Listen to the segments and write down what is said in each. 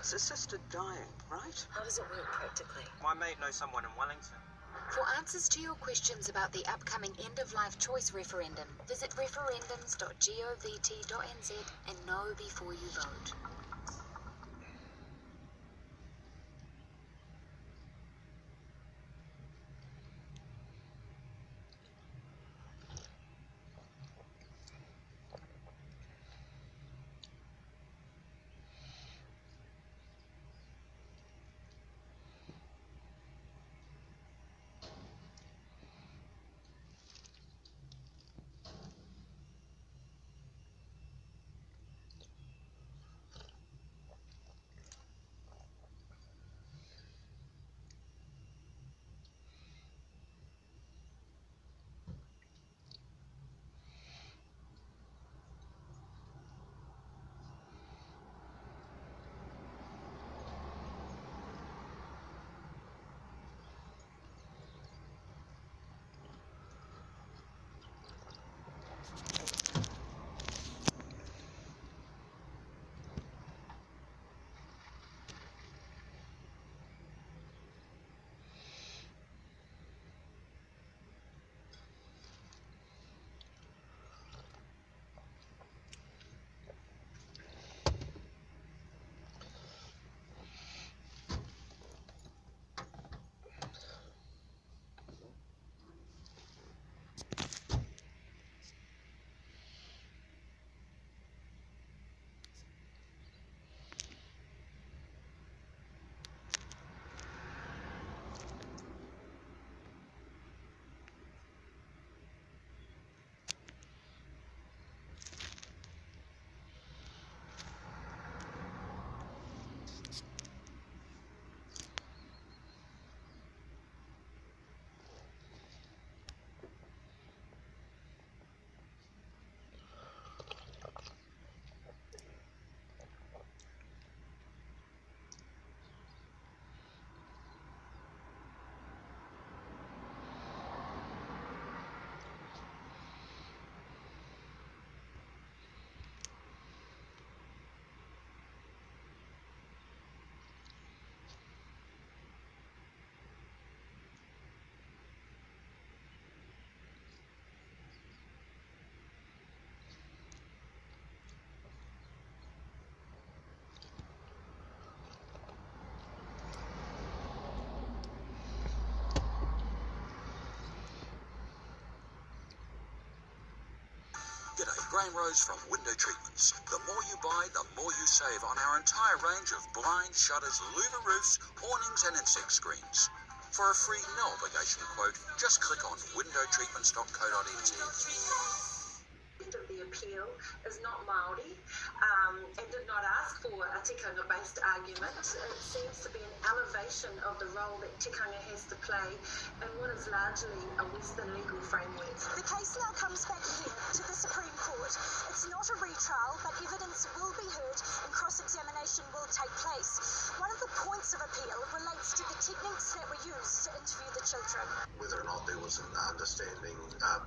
It's assisted dying, right? How does it work practically? My mate knows someone in Wellington. For answers to your questions about the upcoming end-of-life choice referendum, visit referendums.govt.nz and know before you vote. G'day, Graham Rose from Window Treatments. The more you buy, the more you save on our entire range of blinds, shutters, louver roofs, awnings and insect screens. For a free, no obligation quote, just click on windowtreatments.co.nz. The appeal is not Māori and did not ask for a tikanga-based argument. It seems to be an elevation of the role that tikanga has to play in what is largely a Western legal framework. The case now comes back here to the Supreme Court. It's not a retrial, but evidence will be heard and cross-examination will take place. One of the points of appeal relates to the techniques that were used to interview the children. Whether or not there was an understanding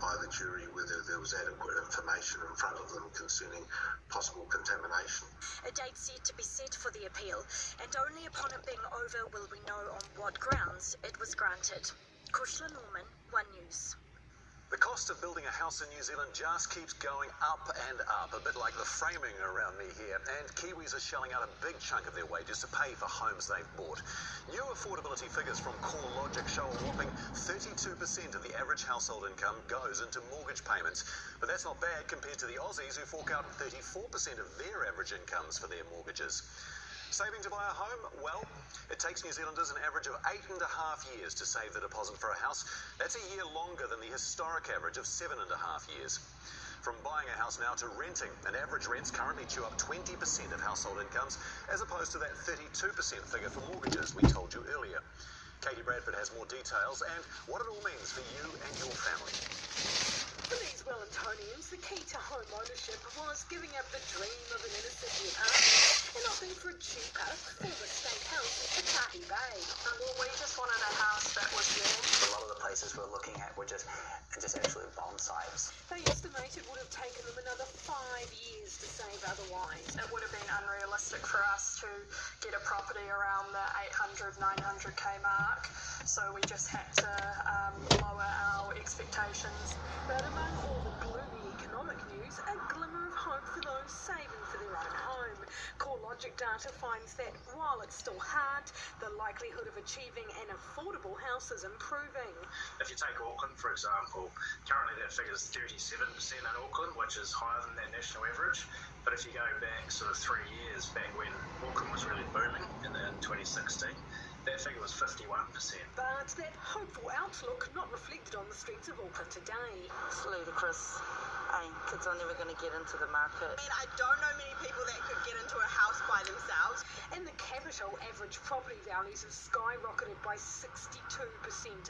by the jury whether there was adequate information in front of them concerning possible contamination. A date's yet to be set for the appeal, and only upon it being over will we know on what grounds it was granted. Kushla Norman, One News. The cost of building a house in New Zealand just keeps going up and up, a bit like the framing around me here, and Kiwis are shelling out a big chunk of their wages to pay for homes they've bought. New affordability figures from CoreLogic show a whopping 32% of the average household income goes into mortgage payments, but that's not bad compared to the Aussies who fork out 34% of their average incomes for their mortgages. Saving to buy a home? Well, it takes New Zealanders an average of 8.5 years to save the deposit for a house. That's a year longer than the historic average of 7.5 years. From buying a house now to renting, an average rents currently chew up 20% of household incomes, as opposed to that 32% figure for mortgages we told you earlier. Katie Bradford has more details and what it all means for you and your family. For these Wellingtonians, the key to home ownership was giving up the dream of an inner-city apartment and opting for a cheaper, former state house in Tahi Bay. Well, we just wanted a house that was warm. A lot of the places we're looking at were just absolute bomb sites. They estimate it would have taken them another 5 years to save otherwise. It would have been unrealistic for us to get a property around the 800, 900k mark, so we just had to lower our expectations. But among all the gloomy economic news, a glimmer of hope for those saving for their own home. CoreLogic data finds that while it's still hard, the likelihood of achieving an affordable house is improving. If you take Auckland, for example, currently that figure is 37% in Auckland, which is higher than that national average. But if you go back sort of 3 years, back when Auckland was really booming in 2016, that figure was 51%. But that hopeful outlook not reflected on the streets of Auckland today. It's ludicrous. Kids are never going to get into the market. I mean, I don't know many people that could get into a house by themselves. In the capital, average property values have skyrocketed by 62%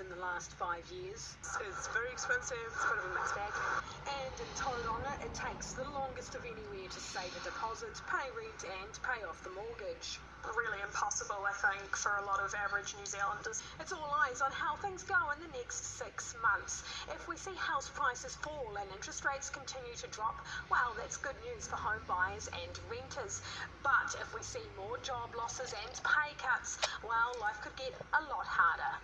in the last 5 years. It's very expensive. It's a bit of a mixed bag. And in Tauranga, it takes the longest of anywhere to save a deposit, pay rent and pay off the mortgage. Really impossible, I think, for a lot of average New Zealanders. It's all eyes on how things go in the next 6 months. If we see house prices fall and interest rates continue to drop, well, that's good news for home buyers and renters. But if we see more job losses and pay cuts, well, life could get a lot harder.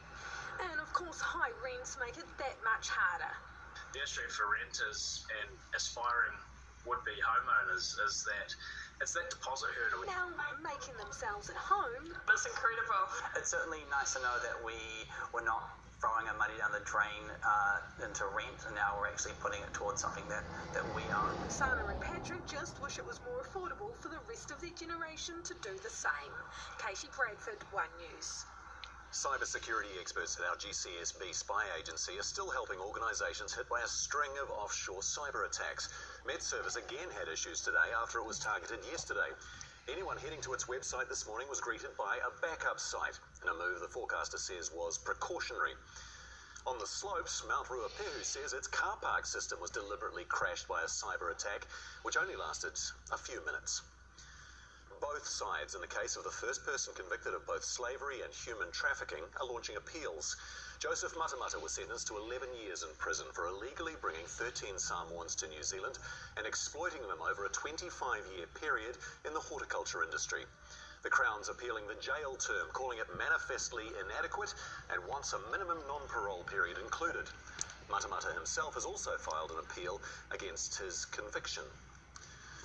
And of course, high rents make it that much harder. The issue for renters and aspiring would-be homeowners is that it's that deposit hurdle. Now, making themselves at home. It's incredible. It's certainly nice to know that we were not throwing our money down the drain into rent, and now we're actually putting it towards something that we own. Sana and Patrick just wish it was more affordable for the rest of their generation to do the same. Katie Bradford, One News. Cybersecurity experts at our GCSB spy agency are still helping organisations hit by a string of offshore cyber attacks. MedService again had issues today after it was targeted yesterday. Anyone heading to its website this morning was greeted by a backup site, in a move the forecaster says was precautionary. On the slopes, Mount Ruapehu says its car park system was deliberately crashed by a cyber attack, which only lasted a few minutes. Both sides, in the case of the first person convicted of both slavery and human trafficking, are launching appeals. Joseph Matamata was sentenced to 11 years in prison for illegally bringing 13 Samoans to New Zealand and exploiting them over a 25-year period in the horticulture industry. The Crown's appealing the jail term, calling it manifestly inadequate, and wants a minimum non-parole period included. Matamata himself has also filed an appeal against his conviction.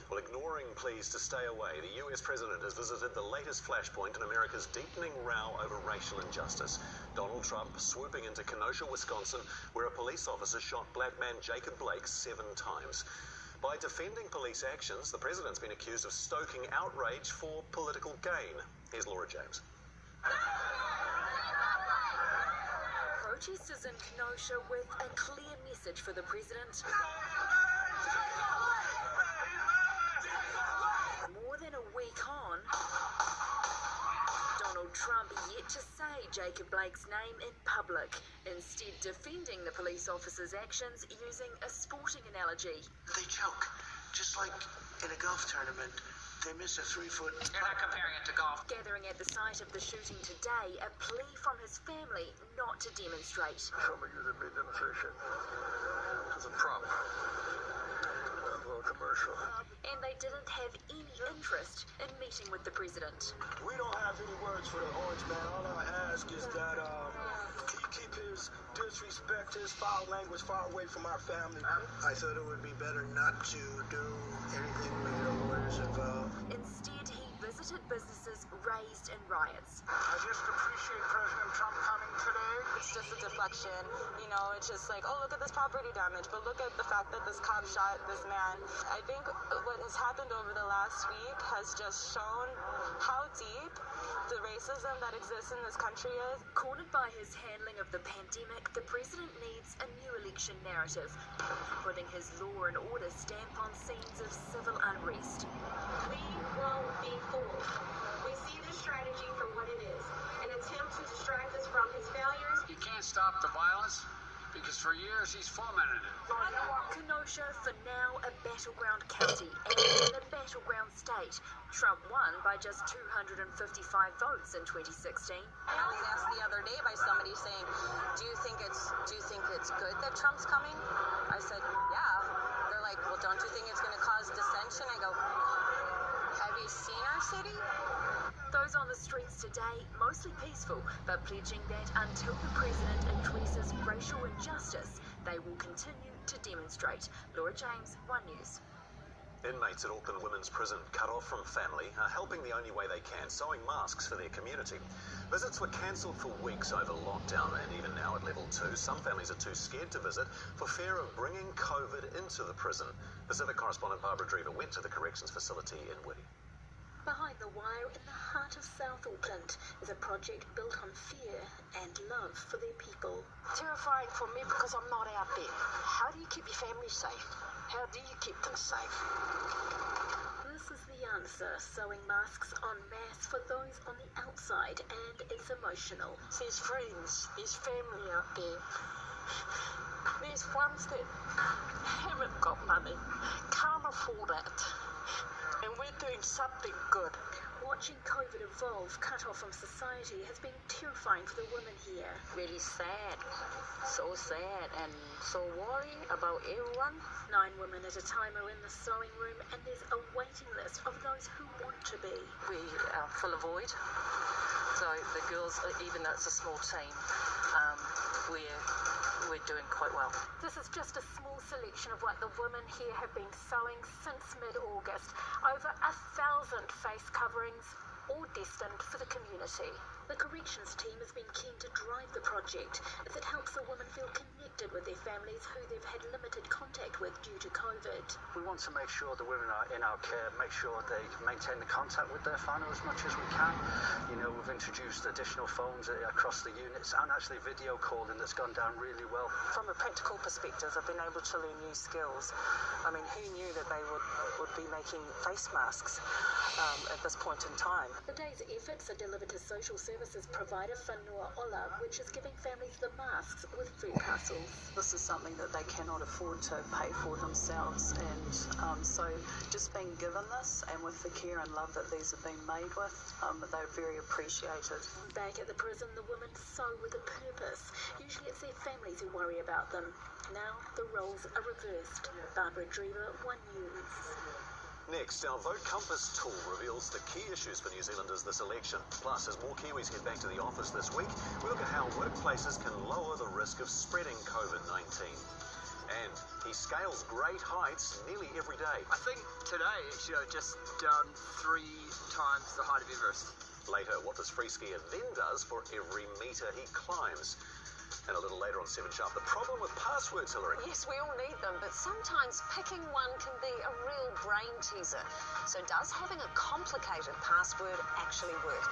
Well, ignoring pleas to stay away, the US president has visited the latest flashpoint in America's deepening row over racial injustice. Donald Trump swooping into Kenosha, Wisconsin, where a police officer shot black man Jacob Blake 7 times. By defending police actions, the president's been accused of stoking outrage for political gain. Here's Laura James. Protesters in Kenosha with a clear message for the president. More than a week on, Donald Trump yet to say Jacob Blake's name in public, instead defending the police officer's actions using a sporting analogy. They choke, just like in a golf tournament. They miss a 3-foot... You're not comparing it to golf. Gathering at the site of the shooting today, a plea from his family not to demonstrate. Somebody used a big demonstration as a prop. A little commercial. And they didn't have any interest in meeting with the president. We don't have any words for the orange man. All I ask is that can you keep his disrespect, his foul language far away from our family? I thought it would be better not to do anything with the lawyers involved. Instead, he visited businesses raised in riots. I just appreciate President Trump coming today. It's just a deflection. You know, it's just like, oh, look at this property damage, but look at the fact that this cop shot this man. I think what has happened over the last week has just shown how deep the racism that exists in this country is. Cornered by his handling of the pandemic, the president needs a new election narrative, putting his law and order stamp on scenes of civil unrest. We won't be fooled. We see this strategy for what it is, an attempt to distract us from his failures. You can't stop the violence because because for years he's fomented it. Kenosha, for now a battleground county and a battleground state. Trump won by just 255 votes in 2016. I was asked the other day by somebody saying, do you think it's good that Trump's coming? I said, yeah. They're like, well, don't you think it's going to cause dissension? I go, have you seen our city? Those on the streets today, mostly peaceful, but pledging that until the president addresses racial injustice, they will continue to demonstrate. Laura James, One News. Inmates at Auckland Women's Prison, cut off from family, are helping the only way they can, sewing masks for their community. Visits were cancelled for weeks over lockdown, and even now at level 2, some families are too scared to visit for fear of bringing COVID into the prison. Pacific correspondent Barbara Drever went to the corrections facility in Whitty. Behind the wire in the heart of South Auckland is a project built on fear and love for their people. Terrifying for me because I'm not out there. How do you keep your family safe? How do you keep them safe? This is the answer, sewing masks en masse for those on the outside, and it's emotional. There's friends, there's family out there. There's ones that haven't got money, can't afford it. And we're doing something good. Watching COVID evolve, cut off from society, has been terrifying for the women here. Really sad. So sad and so worried about everyone. 9 women at a time are in the sewing room, and there's a waiting list of those who want to be. We are full of void. So the girls, even though it's a small team, we're doing quite well. This is just a small selection of what the women here have been sewing since mid-August. Over 1,000 face coverings, all destined for the community. The corrections team has been keen to drive the project as it helps the women feel connected with their families who they've had limited contact with due to COVID. We want to make sure the women are in our care, make sure they maintain the contact with their family as much as we can. You know, we've introduced additional phones across the units and actually video calling that's gone down really well. From a practical perspective, I've been able to learn new skills. I mean, who knew that they would be making face masks at this point in time? The day's efforts are delivered to social services provider Whanua Ola, which is giving families the masks with food parcels. This is something that they cannot afford to pay for themselves, and so just being given this, and with the care and love that these have been made with, they're very appreciated. Back at the prison, the women sew with a purpose. Usually it's their families who worry about them. Now the roles are reversed. Barbara Drever, One News. Next, our Vote Compass tool reveals the key issues for New Zealanders this election. Plus, as more Kiwis get back to the office this week, we look at how workplaces can lower the risk of spreading COVID-19. And he scales great heights nearly every day. I think today, actually, I just done 3 times the height of Everest. Later, what this free skier then does for every metre he climbs. And a little later on 7 Sharp, the problem with passwords, Hillary. Yes, we all need them, but sometimes picking one can be a real brain teaser. So does having a complicated password actually work?